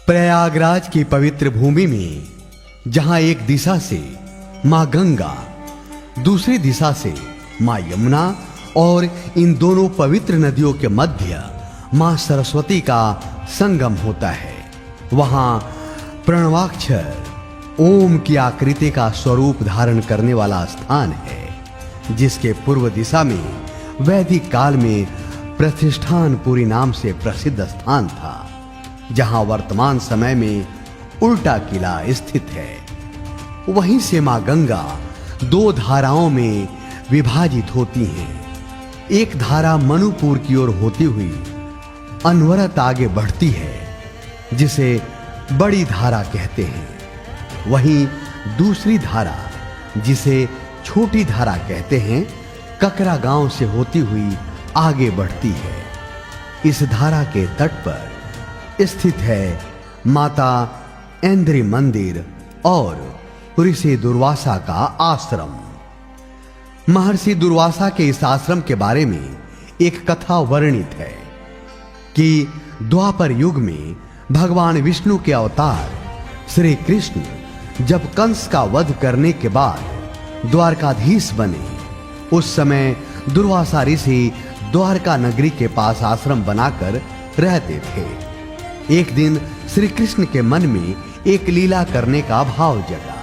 प्रयागराज की पवित्र भूमि में जहां एक दिशा से मां गंगा, दूसरी दिशा से मां यमुना और इन दोनों पवित्र नदियों के मध्य मां सरस्वती का संगम होता है, वहां प्रणवाक्षर ओम की आकृति का स्वरूप धारण करने वाला स्थान है, जिसके पूर्व दिशा में वैदिक काल में प्रतिष्ठानपुरी नाम से प्रसिद्ध स्थान था, जहां वर्तमान समय में उल्टा किला स्थित है। वहीं से मां गंगा दो धाराओं में विभाजित होती हैं। एक धारा मनुपुर की ओर होती हुई अनवरत आगे बढ़ती है, जिसे बड़ी धारा कहते हैं। वहीं दूसरी धारा, जिसे छोटी धारा कहते हैं, ककरा गांव से होती हुई आगे बढ़ती है। इस धारा के तट पर स्थित है माता ऐन्द्री मंदिर और ऋषि दुर्वासा का आश्रम। महर्षि दुर्वासा के इस आश्रम के बारे में एक कथा वर्णित है कि द्वापर युग में भगवान विष्णु के अवतार श्री कृष्ण जब कंस का वध करने के बाद द्वारकाधीश बने, उस समय दुर्वासा ऋषि द्वारका नगरी के पास आश्रम बनाकर रहते थे। एक दिन श्री कृष्ण के मन में एक लीला करने का भाव जगा।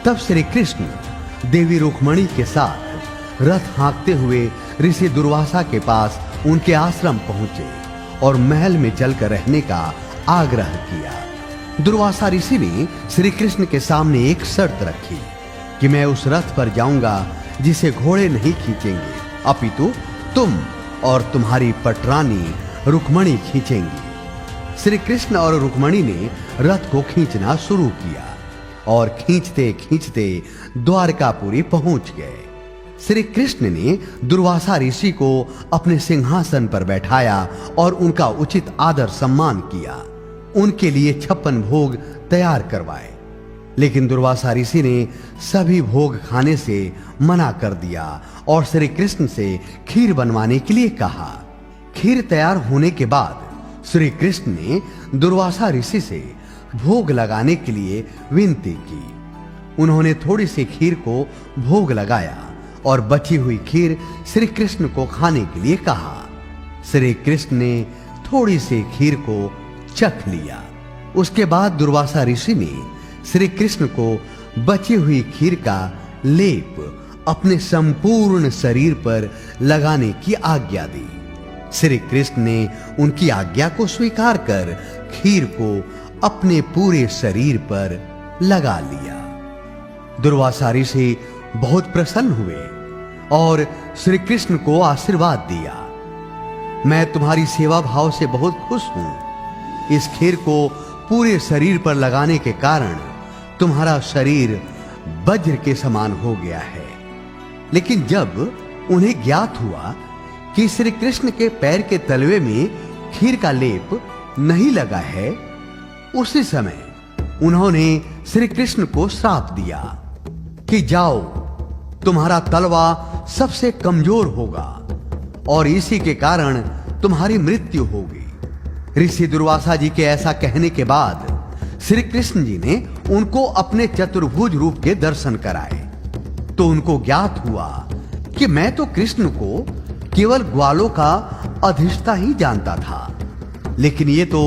तब श्री कृष्ण देवी रुक्मणी के साथ रथ हाँकते हुए ऋषि दुर्वासा के पास उनके आश्रम पहुंचे और महल में चलकर रहने का आग्रह किया। दुर्वासा ऋषि ने श्री कृष्ण के सामने एक शर्त रखी कि मैं उस रथ पर जाऊंगा जिसे घोड़े नहीं खींचेंगे, अपितु तुम और तुम्हारी पटरानी रुक्मणी खींचेंगी। श्री कृष्ण और रुक्मणी ने रथ को खींचना शुरू किया और खींचते खींचते द्वारकापुरी पहुंच गए। श्री कृष्ण ने दुर्वासा ऋषि को अपने सिंहासन पर बैठाया और उनका उचित आदर सम्मान किया। उनके लिए 56 भोग तैयार करवाए, लेकिन दुर्वासा ऋषि ने सभी भोग खाने से मना कर दिया और श्री कृष्ण से खीर बनवाने के लिए कहा। खीर तैयार होने के बाद श्री कृष्ण ने दुर्वासा ऋषि से भोग लगाने के लिए विनती की। उन्होंने थोड़ी सी खीर को भोग लगाया और बची हुई खीर श्री कृष्ण को खाने के लिए कहा। श्री कृष्ण ने थोड़ी सी खीर को चख लिया। उसके बाद दुर्वासा ऋषि ने श्री कृष्ण को बची हुई खीर का लेप अपने संपूर्ण शरीर पर लगाने की आज्ञा दी। श्री कृष्ण ने उनकी आज्ञा को स्वीकार कर खीर को अपने पूरे शरीर पर लगा लिया। दुर्वासा ऋषि बहुत प्रसन्न हुए और श्री कृष्ण को आशीर्वाद दिया। मैं तुम्हारी सेवा भाव से बहुत खुश हूं। इस खीर को पूरे शरीर पर लगाने के कारण तुम्हारा शरीर वज्र के समान हो गया है। लेकिन जब उन्हें ज्ञात हुआ कि श्री कृष्ण के पैर के तलवे में खीर का लेप नहीं लगा है, उसी समय उन्होंने श्री कृष्ण को श्राप दिया कि जाओ, तुम्हारा तलवा सबसे कमजोर होगा और इसी के कारण तुम्हारी मृत्यु होगी। ऋषि दुर्वासा जी के ऐसा कहने के बाद श्री कृष्ण जी ने उनको अपने चतुर्भुज रूप के दर्शन कराए, तो उनको ज्ञात हुआ कि मैं तो कृष्ण को केवल ग्वालों का अधिष्ठा ही जानता था, लेकिन ये तो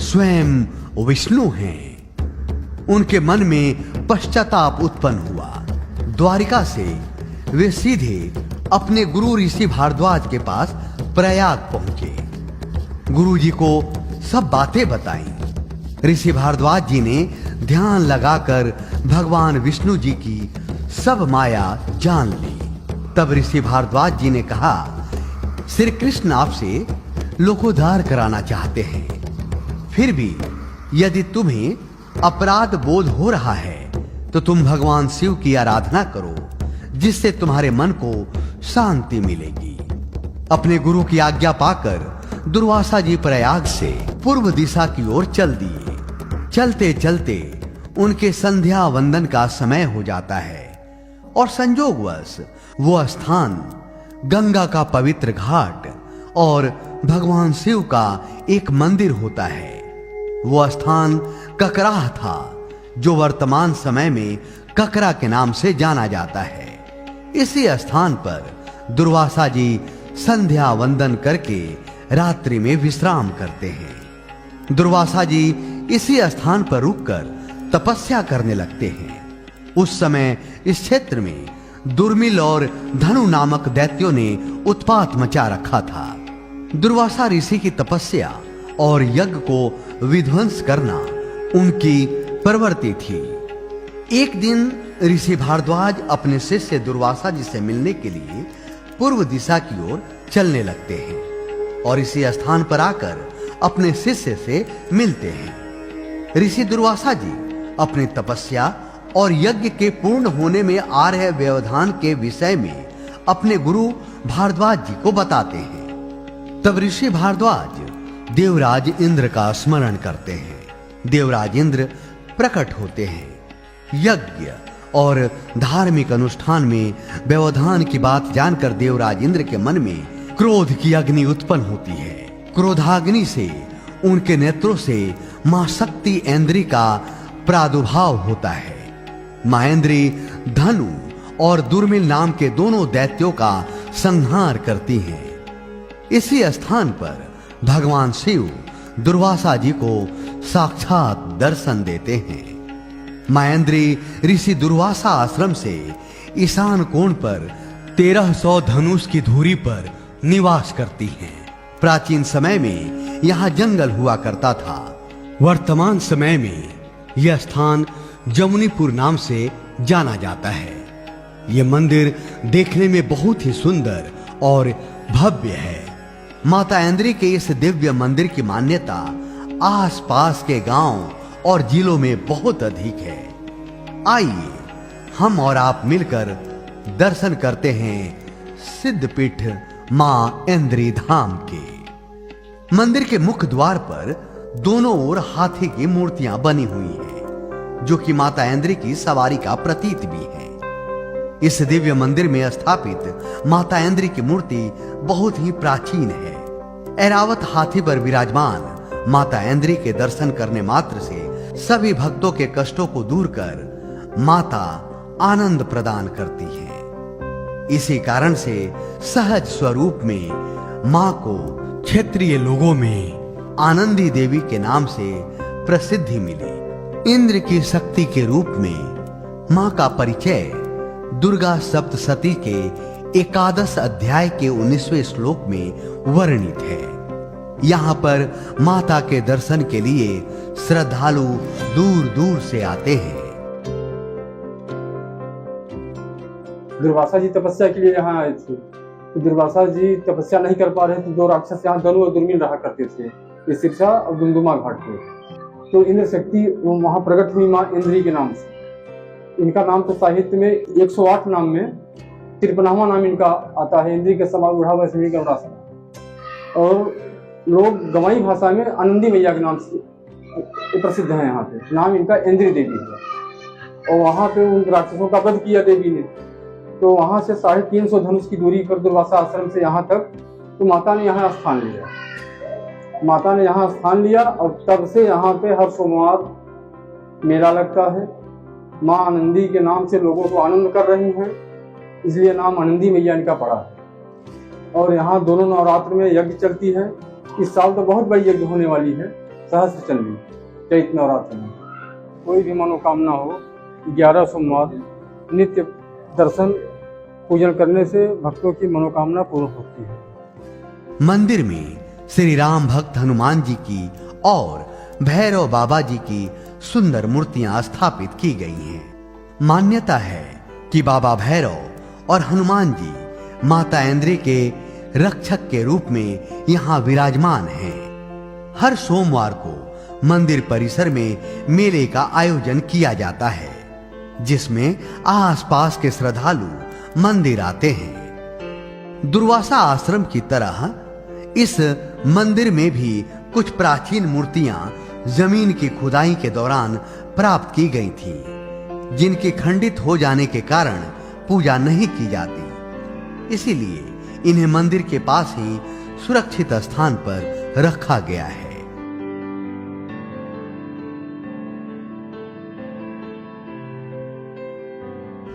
स्वयं विष्णु हैं। उनके मन में पश्चाताप उत्पन्न हुआ। द्वारिका से वे सीधे अपने गुरु ऋषि भारद्वाज के पास प्रयाग पहुंचे। गुरु जी को सब बातें बताई। ऋषि भारद्वाज जी ने ध्यान लगाकर भगवान विष्णु जी की सब माया जान ली। तब ऋषि भारद्वाज जी ने कहा, श्री कृष्ण आपसे लोकोद्धार कराना चाहते हैं। फिर भी यदि तुम्हें अपराध बोध हो रहा है तो तुम भगवान शिव की आराधना करो, जिससे तुम्हारे मन को शांति मिलेगी। अपने गुरु की आज्ञा पाकर दुर्वासा जी प्रयाग से पूर्व दिशा की ओर चल दिए। चलते चलते उनके संध्या वंदन का समय हो जाता है और संजोगवश वो स्थान गंगा का पवित्र घाट और भगवान शिव का एक मंदिर होता है। वो स्थान ककराह था, जो वर्तमान समय में ककरा के नाम से जाना जाता है। इसी स्थान पर दुर्वासा जी संध्या वंदन करके रात्रि में विश्राम करते हैं। दुर्वासा जी इसी स्थान पर रुककर तपस्या करने लगते हैं। उस समय इस क्षेत्र में दुर्मिल और धनु नामक दैत्यों ने उत्पात मचा रखा था। दुर्वासा ऋषि की तपस्या और यज्ञ को विध्वंस करना उनकी प्रवृत्ति थी। एक दिन ऋषि भारद्वाज अपने शिष्य दुर्वासा जी से मिलने के लिए पूर्व दिशा की ओर चलने लगते हैं और इसी स्थान पर आकर अपने शिष्य से मिलते हैं। ऋषि दुर्वासा जी अपनी तपस्या और यज्ञ के पूर्ण होने में आ रहे व्यवधान के विषय में अपने गुरु भारद्वाज जी को बताते हैं। तब ऋषि भारद्वाज देवराज इंद्र का स्मरण करते हैं। देवराज इंद्र प्रकट होते हैं। यज्ञ और धार्मिक अनुष्ठान में व्यवधान की बात जानकर देवराज इंद्र के मन में क्रोध की अग्नि उत्पन्न होती है। क्रोधाग्नि से उनके नेत्रों से मां शक्ति ऐन्द्री का प्रादुर्भाव होता है। मां ऐन्द्री धनु और दुर्मिल नाम के दोनों दैत्यों का संहार करती हैं। इसी स्थान पर भगवान शिव दुर्वासा जी को साक्षात दर्शन देते हैं। मां ऐन्द्री ऋषि दुर्वासा आश्रम से ईशान कोण पर 1300 धनुष की दूरी पर निवास करती हैं। प्राचीन समय में यहाँ जंगल हुआ करता था। वर्तमान समय में यह स्थान जमुनीपुर नाम से जाना जाता है। यह मंदिर देखने में बहुत ही सुंदर और भव्य है। माता ऐन्द्री के इस दिव्य मंदिर की मान्यता आसपास के गांव और जिलों में बहुत अधिक है। आइए हम और आप मिलकर दर्शन करते हैं सिद्धपीठ मां ऐन्द्री धाम के। मंदिर के मुख्य द्वार पर दोनों ओर हाथी की मूर्तियां बनी हुई हैं, जो कि माता ऐन्द्री की सवारी का प्रतीक भी है। इस दिव्य मंदिर में स्थापित माता ऐन्द्री की मूर्ति बहुत ही प्राचीन है। ऐरावत हाथी पर विराजमान माता ऐन्द्री के दर्शन करने मात्र से सभी भक्तों के कष्टों को दूर कर माता आनंद प्रदान करती है। इसी कारण से सहज स्वरूप में मां को क्षेत्रीय लोगों में आनंदी देवी के नाम से प्रसिद्धि मिली। इंद्र की शक्ति के रूप में मां का परिचय दुर्गा सप्तशती के 11 अध्याय के 19वें श्लोक में वर्णित है। यहाँ पर माता के दर्शन के लिए श्रद्धालु दूर दूर से आते हैं। दुर्वासा जी तपस्या के लिए यहाँ आए थे। तो दुर्वासा जी तपस्या नहीं कर पा रहे थे। 2 राक्षस यहाँ धनु और दुर्मिल रहा करते थे, ये सिरसा और दुमदुमा घाट पे। तो इंद्र शक्ति वहाँ प्रकट हुई माँ ऐन्द्री के नाम से। इनका नाम तो साहित्य में 108 नाम में 53वां नाम इनका आता है। ऐन्द्री के समान बुढ़ा वैष्णवी करुणासना, और लोग गवाई भाषा में आनंदी मैया के नाम से प्रसिद्ध है। यहाँ पे नाम इनका ऐन्द्री देवी है। और वहाँ पे उन राक्षसों का वध किया देवी ने। तो वहाँ से 350 धनुष की दूरी पर दुर्वासा आश्रम से यहाँ तक तो माता ने यहाँ स्थान लिया। माता ने यहाँ स्थान लिया और तब से यहाँ पे हर सोमवार मेला लगता है। माँ आनंदी के नाम से लोगों को आनंद कर रही हैं, इसलिए नाम आनंदी मैया इनका पड़ा है। और यहाँ दोनों नवरात्र में यज्ञ चलती है। इस साल तो बहुत बड़ी यज्ञ होने वाली है, सहस्त्र चंडी चैत नवरात्र में। कोई भी मनोकामना हो, 11 सोमवार नित्य दर्शन पूजन करने से भक्तों की मनोकामना पूर्ण होती है। मंदिर में श्री राम भक्त हनुमान जी की और भैरव बाबा जी की सुंदर मूर्तियां स्थापित की गई हैं। मान्यता है कि बाबा भैरव और हनुमान जी माता ऐन्द्री के रक्षक के रूप में यहाँ विराजमान हैं। हर सोमवार को मंदिर परिसर में मेले का आयोजन किया जाता है, जिसमें आसपास के श्रद्धालु मंदिर आते हैं। दुर्वासा आश्रम की तरह इस मंदिर में भी कुछ प्राचीन मूर्तियां जमीन की खुदाई के दौरान प्राप्त की गई थी, जिनके खंडित हो जाने के कारण पूजा नहीं की जाती। इसीलिए इन्हें मंदिर के पास ही सुरक्षित स्थान पर रखा गया है।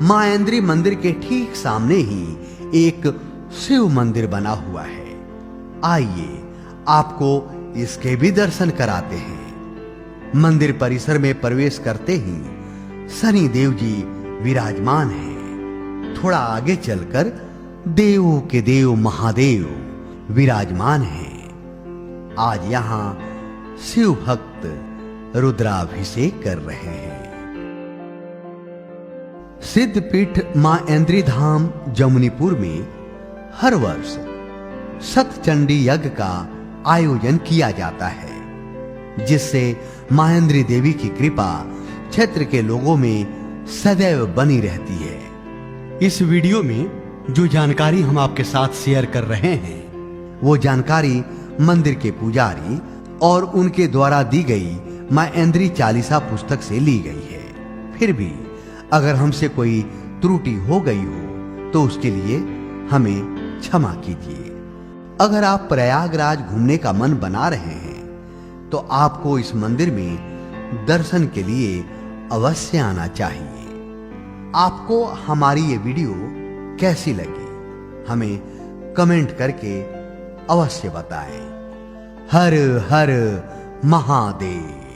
मायेंद्री मंदिर के ठीक सामने ही एक शिव मंदिर बना हुआ है। आइए आपको इसके भी दर्शन कराते हैं। मंदिर परिसर में प्रवेश करते ही शनि देव जी विराजमान हैं। थोड़ा आगे चलकर देवों के देव महादेव विराजमान हैं। आज यहाँ शिव भक्त रुद्राभिषेक कर रहे हैं। सिद्धपीठ मायेंद्री धाम जमुनीपुर में हर वर्ष सतचंडी यज्ञ का आयोजन किया जाता है, जिससे मायेंद्री देवी की कृपा क्षेत्र के लोगों में सदैव बनी रहती है। इस वीडियो में जो जानकारी हम आपके साथ शेयर कर रहे हैं, वो जानकारी मंदिर के पुजारी और उनके द्वारा दी गई मायेंद्री चालीसा पुस्तक से ली गई है। फिर भी अगर हमसे कोई त्रुटि हो गई हो तो उसके लिए हमें क्षमा कीजिए। अगर आप प्रयागराज घूमने का मन बना रहे हैं तो आपको इस मंदिर में दर्शन के लिए अवश्य आना चाहिए। आपको हमारी ये वीडियो कैसी लगी हमें कमेंट करके अवश्य बताएं। हर हर महादेव।